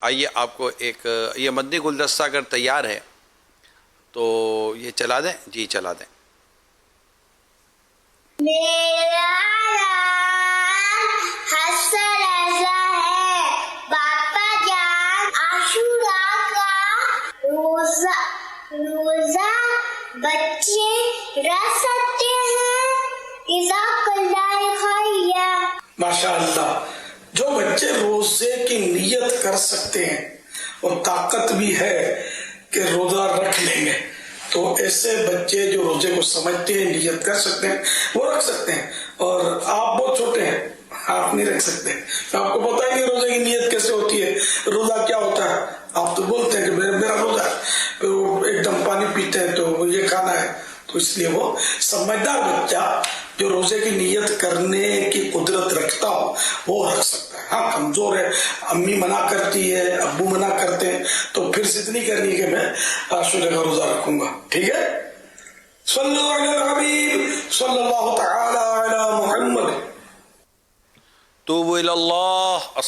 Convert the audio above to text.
آئیے آپ کو ایک یہ مدنی گلدستہ اگر تیار ہے تو یہ چلا دیں. جی چلا دیں. میرا نام حسن رضا ہے. باپا جان عاشورہ کا روزہ بچے رکھ سکتے ہیں. جزاک اللہ خیرا. ماشاء اللہ. جو بچے روزے کی نیت کر سکتے ہیں اور طاقت بھی ہے کہ روزہ رکھ لیں گے، تو ایسے بچے جو روزے کو سمجھتے ہیں، نیت کر سکتے ہیں، وہ رکھ سکتے ہیں. اور آپ بہت چھوٹے ہیں، آپ نہیں رکھ سکتے. آپ کو پتہ ہی نہیں روزے کی نیت کیسے ہوتی ہے، روزہ کیا ہوتا ہے. آپ تو بولتے ہیں کہ میرا روزہ ہے، پھر وہ ایک دم پانی پیتے ہیں تو یہ کھانا ہے. تو اس لیے وہ سمجھدار بچہ جو روزے کی نیت کرنے کی قدرت رکھتا ہو وہ رکھ سکتا ہے. ہاں کمزور ہے، امی منع کرتی ہے، ابو منع کرتے ہیں، تو پھر ضد نہیں کرنی کہ میں عاشورہ کا روزہ رکھوں گا. ٹھیک ہے. صلی اللہ علی الحبیب صلی اللہ تعالی علی محمد. توبوا الی اللہ.